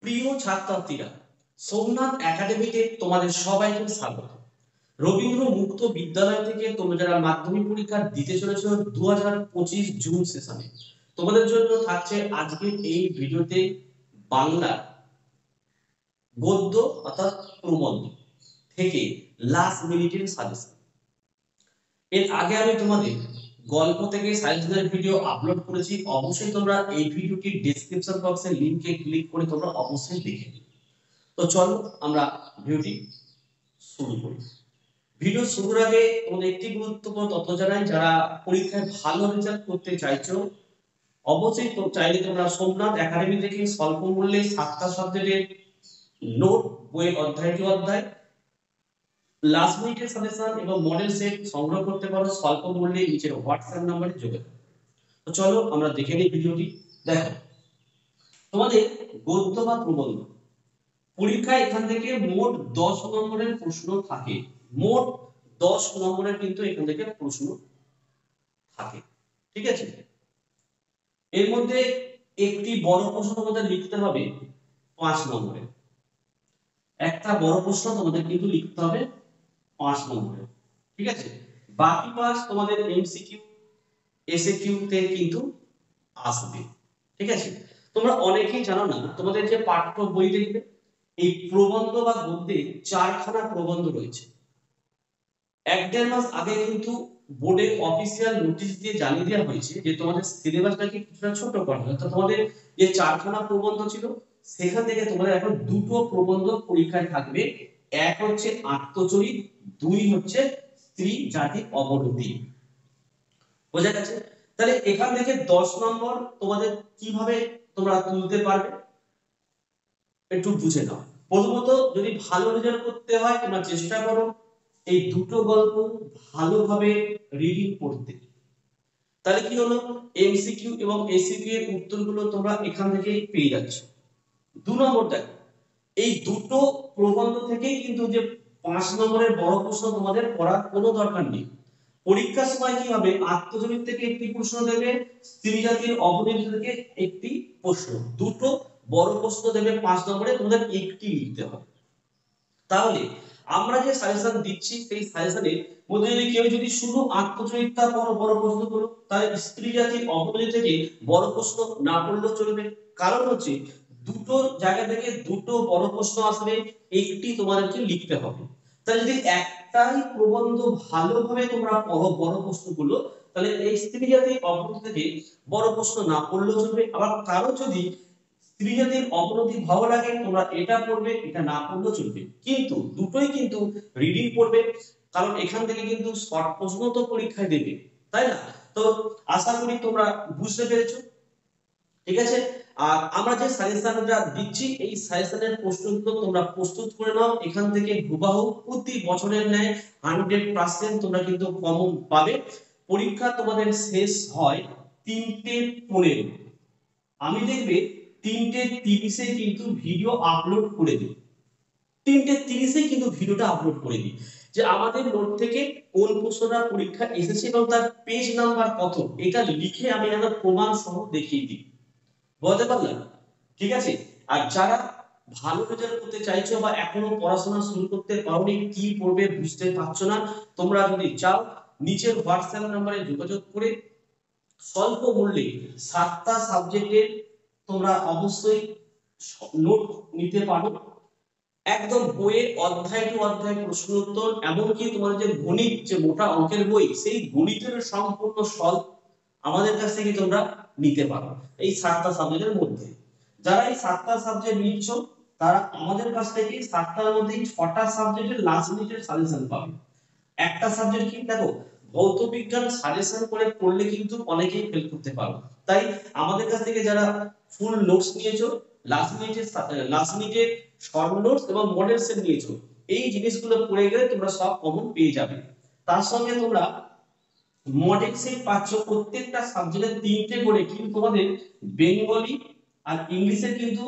প্রিয় ছাত্রছাত্রীরা, সোমনাথ একাডেমিতে তোমাদের সবাইকে স্বাগত। রবীন্দ্র মুক্ত বিদ্যালয় থেকে তোমরা যারা মাধ্যমিক পরীক্ষা দিতে চলেছো 2025 জুন সেশনে, তোমাদের জন্য থাকছে আজকের এই ভিডিওতে বাংলা গদ্য অর্থাৎ প্রবন্ধ থেকে লাস্ট মিনিটের সাজেশন। এর আগে আমি তোমাদের গল্প থেকে সাজেশনের ভিডিও আপলোড করেছি, অবশ্যই তোমরা এই ভিডিওটি ডেসক্রিপশন বক্সে লিংকে ক্লিক করে তোমরা অবশ্যই দেখে নিও। তো চলো আমরা ভিডিওটি শুরু করি। ভিডিও শুরুর আগে তোমাদের একটি গুরুত্বপূর্ণ তথ্য জানাই, যারা পরীক্ষায় ভালো রেজাল্ট করতে চাইছো অবশ্যই চাইলে তোমরা সোমনাথ একাডেমি থেকে স্বল্প মূল্যে 7টা সাবজেক্টের নোট বইয়ের অধ্যায় টু অধ্যায় লাস্ট মিনিটের সাজেশন এবং মডেল সেট সংগ্রহ করতে পারো স্বল্প মূল্যে নিচের হোয়াটসঅ্যাপ নম্বরে যোগাযোগ। তো চলো আমরা দেখে নিই ভিডিওটি। দেখো, তোমাদের গদ্য বা প্রবন্ধ পরীক্ষায় এখান থেকে মোট 10 নম্বরের প্রশ্ন থাকে। মোট 10 নম্বরের কিন্তু এখান থেকে প্রশ্ন থাকে, ঠিক আছে। এর মধ্যে একটি বড় প্রশ্ন তোমাদের লিখতে হবে 5 নম্বরে, একটা বড় প্রশ্ন তোমাদের কিন্তু লিখতে হবে 5 নম্বরে, ঠিক আছে। বাকি পাস তোমাদের এমসিকিউ এসএকিউ তে কিন্তু আসবে, ঠিক আছে। তোমরা অনেকেই জানো না, তোমাদের যে পাঠ্য বই দেখবে এই প্রবন্ধ বা গদ্যে 4খানা প্রবন্ধ রয়েছে। 1-1.5 মাস আগে কিন্তু বোর্ডের অফিসিয়াল নোটিশ দিয়ে জানিয়ে দেওয়া হয়েছে যে তোমাদের সিলেবাসটাকে কিছুটা ছোট করা হবে। অর্থাৎ তোমাদের যে 4খানা প্রবন্ধ ছিল সেখান থেকে তোমাদের এখন দুটো প্রবন্ধ পরীক্ষায় থাকবে। এক হচ্ছে আত্মচরিত, দুই হচ্ছে স্ত্রী জাতি অবনতি। বোঝা গেছে? তাহলে এখান থেকে 10 নম্বর তোমাদের কিভাবে তোমরা তুলতে পারবে একটু বুঝে নাও। প্রথমত, যদি ভালো রেজাল্ট করতে হয় তোমরা চেষ্টা করো এই দুটো গল্প ভালোভাবে রিডিং করতে। তাহলে কি হলো, এমসিকিউ এবং এসিকিউ এর উত্তরগুলো তোমরা এখান থেকে পেয়ে যাচ্ছ। 2 নম্বর, দেখো এই দুটো প্রবন্ধ থেকেই কিন্তু যে 5 নম্বরের বড় প্রশ্ন তোমাদের পড়ার কোনো দরকার নেই। পরীক্ষার সময় কি হবে, আত্মজনিত থেকে একটি প্রশ্ন দেবে, স্ত্রী জাতির অবনতি থেকে একটি প্রশ্ন, দুটো বড় প্রশ্ন দেবে 5 নম্বরে, তোমাদের একটি লিখতে হবে। তাহলে আমরা যে সাজেশন দিচ্ছি সেই সাজেশনের মধ্যে যদি শুধু আত্মচরিত্রা বড় প্রশ্ন করো, তাহলে স্ত্রী জাতির অবনতি থেকে বড় প্রশ্ন না পড়লেও চলবে। কারণ হচ্ছে দুটো জায়গা থেকে দুটো বড় প্রশ্ন আসবে, একটি তোমাদেরকে লিখতে হবে। তাহলে যদি একটাই প্রবন্ধ ভালোভাবে তোমরা পড়ো বড় প্রশ্নগুলো, তাহলে এই স্ত্রী জাতির অবনতি থেকে বড় প্রশ্ন না পড়লেও চলবে। আবার কারো যদি স্ত্রী জাতির অবনতি ভালো লাগে, তোমরা এটা পড়বে, এটা না পড়লেও চলবে, কিন্তু দুটোই কিন্তু রিডিং পড়বে। কারণ এখান থেকে কিন্তু শর্ট প্রশ্ন তো পরীক্ষায় দেবে, তাই না? তো আশা করি তোমরা বুঝতে পেরেছো, ঠিক আছে। আর আমরা যে সাজেশনটা দিচ্ছি এই সাজেশনের প্রশ্নগুলো তোমরা প্রস্তুত করে নাও। এখান থেকে হুবহু প্রতি বছরের ন্যায় 100% তোমরা কিন্তু কমন পাবে। পরীক্ষা তোমাদের শেষ হয় 3:15। আমি দেখবে 3:30 কিন্তু ভিডিও আপলোড করে দিই। 3:30 কিন্তু ভিডিওটা আপলোড করে দিই যে আমাদের নোট থেকে কোন প্রশ্নটা পরীক্ষা এসেছে এবং তার পেজ নাম্বার কত, এটা লিখে আমি একটা প্রমাণ সহ দেখিয়ে দিই। বুঝতে পারলাম? ঠিক আছে। আর যারা ভালো রেজাল্ট করতে চাইছো বা এখনো পড়াশোনা শুরু করতে পারোনি, কি পড়বে বুঝতে পারছো না, তোমরা যদি চাও নিচের হোয়াটসঅ্যাপ নম্বরে যোগাযোগ করে স্বল্প মূল্যে 7টা সাবজেক্টের তোমরা অবশ্যই নোট নিতে পারো। একদম বইয়ের অধ্যায় টু অধ্যায় প্রশ্ন উত্তর, এমনকি তোমার যে গণিত, যে মোটা অঙ্কের বই, সেই গণিতের সম্পূর্ণ সলভ আমাদের কাছ থেকে তোমরা নিতে পারো এই 7টা সাবজেক্টের মধ্যে। যারা এই 7টা সাবজেক্ট নিচ্ছ তারা আমাদের কাছ থেকে 7টার মধ্যে 6টা সাবজেক্টের লাস্ট মিনিটের সাজেশন পাবে। একটা সাবজেক্ট কি, দেখো ভৌত বিজ্ঞান সাজেশন করে পড়লে কিন্তু অনেকেই ফেল করতে পারো। তাই আমাদের কাছ থেকে যারা ফুল নোটস নিয়েছো, লাস্ট মিনিটে শর্ট নোটস এবং মডেল সেট নিয়েছো, এই জিনিসগুলো পড়ে গেলে তোমরা সব কমন পেয়ে যাবে। তার সঙ্গে তোমরা মডেল সেট পাচ্ছ প্রত্যেকটা সাবজেক্টে 3টে করে, কিন্তু তোমাদের বেঙ্গলি আর ইংলিশের কিন্তু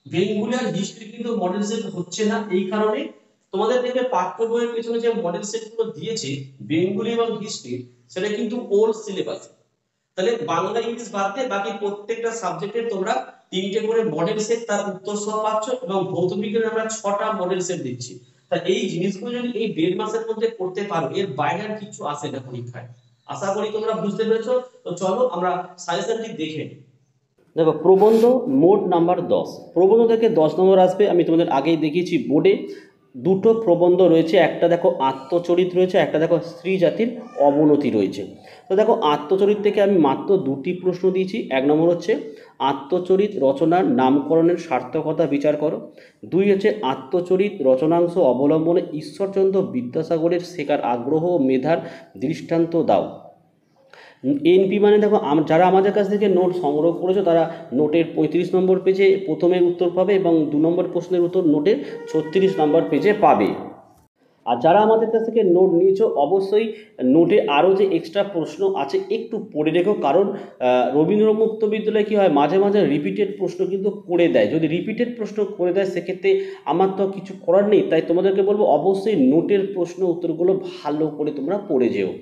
বেঙ্গলি আর হিস্ট্রি কিন্তু মডেল সেট হচ্ছে না। এই কারণে তোমাদের দেখবে পাঠ্য বইয়ের পেছনে যে মডেল সেট গুলো দিয়েছে বেঙ্গলি এবং হিস্ট্রি, সেটা কিন্তু ওল্ড সিলেবাস। তাহলে বাংলা ইংলিশ বাদ দিয়ে বাকি প্রত্যেকটা সাবজেক্টে তোমরা 3টে করে মডেল সেট তার উত্তর সহ পাচ্ছ, এবং ভৌত বিজ্ঞানে আমরা 6টা মডেল সেট দিচ্ছি। তা এই জিনিসগুলো যদি এই 1.5 মাসের মধ্যে করতে পারো, এর বাইরে আর কিছু আসে না পরীক্ষায়। আশা করি তোমরা বুঝতে পেরেছো। তো চলো আমরা সাজেশনটি দেখে নিই। দেখো, প্রবন্ধ মোট নাম্বার 10। প্রবন্ধ থেকে 10 নম্বর আসবে। আমি তোমাদের আগেই দেখিয়েছি বোর্ডে দুটো প্রবন্ধ রয়েছে, একটা দেখো আত্মচরিত রয়েছে, একটা দেখো স্ত্রী জাতির অবনতি রয়েছে। তো দেখো, আত্মচরিত থেকে আমি মাত্র 2টি প্রশ্ন দিয়েছি। 1 নম্বর হচ্ছে আত্মচরিত রচনার নামকরণের সার্থকতা বিচার করো। 2 হচ্ছে আত্মচরিত রচনাংশ অবলম্বনে ঈশ্বরচন্দ্র বিদ্যাসাগরের শেখার আগ্রহ ও মেধার দৃষ্টান্ত দাও। এনপি মানে দেখো, যারা আমাদের কাছ থেকে নোট সংগ্রহ করেছো তারা নোটের 35 নম্বর পেজে প্রথমের উত্তর পাবে, এবং 2 নম্বর প্রশ্নের উত্তর নোটের 36 নম্বর পেজে পাবে। আর যারা আমাদের কাছ থেকে নোট নিয়েছো, অবশ্যই নোটে আরও যে এক্সট্রা প্রশ্ন আছে একটু পড়ে রেখো, কারণ রবীন্দ্র মুক্ত বিদ্যালয়ে কী হয়, মাঝে মাঝে রিপিটেড প্রশ্ন কিন্তু করে দেয়। যদি রিপিটেড প্রশ্ন করে দেয় সেক্ষেত্রে আমার তো কিছু করার নেই। তাই তোমাদেরকে বলবো অবশ্যই নোটের প্রশ্ন উত্তরগুলো ভালো করে তোমরা পড়ে যেও।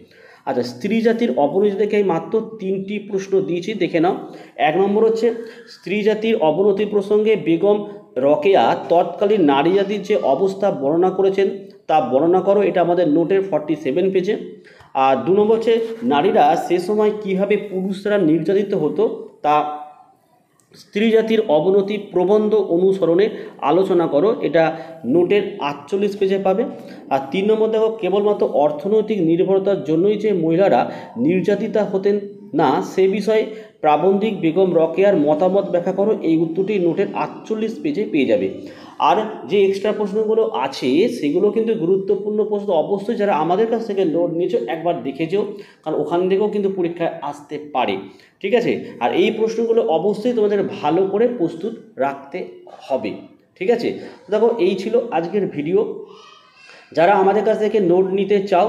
আচ্ছা, স্ত্রী জাতির অবনতি থেকে আমি মাত্র 3টি প্রশ্ন দিয়েছি, দেখে নাও। 1 নম্বর হচ্ছে স্ত্রী জাতির অবনতি প্রসঙ্গে বেগম রোকেয়া তৎকালীন নারী জাতির যে অবস্থা বর্ণনা করেছেন তা বর্ণনা করো। এটা আমাদের নোটের 47 পেজে। আর 2 নম্বর হচ্ছে নারীরা সে সময় কীভাবে পুরুষরা নির্যাতিত হতো তা স্ত্রী জাতির অবনতি প্রবন্ধ অনুসরণে আলোচনা করো। এটা নোটের 48 পেজে পাবে। আর 3 নম্বর দেখো, কেবলমাত্র অর্থনৈতিক নির্ভরতার জন্যই যে মহিলারা নির্যাতিতা হতেন না সে বিষয়ে প্রাবন্ধিক বেগম রোকেয়ার মতামত ব্যাখ্যা করো। এই উত্তরটি নোটের 48 পেজে পেয়ে যাবে। আর যে এক্সট্রা প্রশ্নগুলো আছে সেগুলো কিন্তু গুরুত্বপূর্ণ প্রশ্ন। অবশ্যই যারা আমাদের কাছ থেকে নোট নিয়েছো একবার দেখে যেও, কারণ ওখান থেকেও কিন্তু পরীক্ষায় আসতে পারে। ঠিক আছে, আর এই প্রশ্নগুলো অবশ্যই তোমাদের ভালো করে প্রস্তুত রাখতে হবে। ঠিক আছে, দেখো এই ছিল আজকের ভিডিও। যারা আমাদের কাছ থেকে নোট নিতে চাও,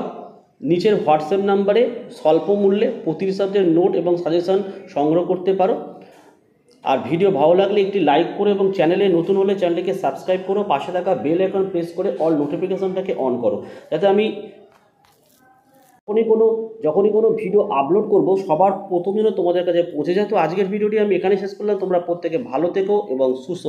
নিচের হোয়াটসঅ্যাপ নাম্বারে স্বল্প মূল্যে প্রতিটি সাবজেক্টের নোট এবং সাজেশন সংগ্রহ করতে পারো। আর ভিডিও ভালো লাগলে একটি লাইক করো, এবং চ্যানেলে নতুন হলে চ্যানেলটিকে সাবস্ক্রাইব করো। পাশে থাকা বেল আইকন প্রেস করে অল নোটিফিকেশনটাকে অন করো, যাতে আমি যখনই কোনো ভিডিও আপলোড করব সবার প্রথম যেন তোমাদের কাছে পৌঁছে যায়। তো আজকের ভিডিওটি আমি এখানে শেষ করলাম। তোমরা প্রত্যেকে ভালো থেকো এবং সুস্থ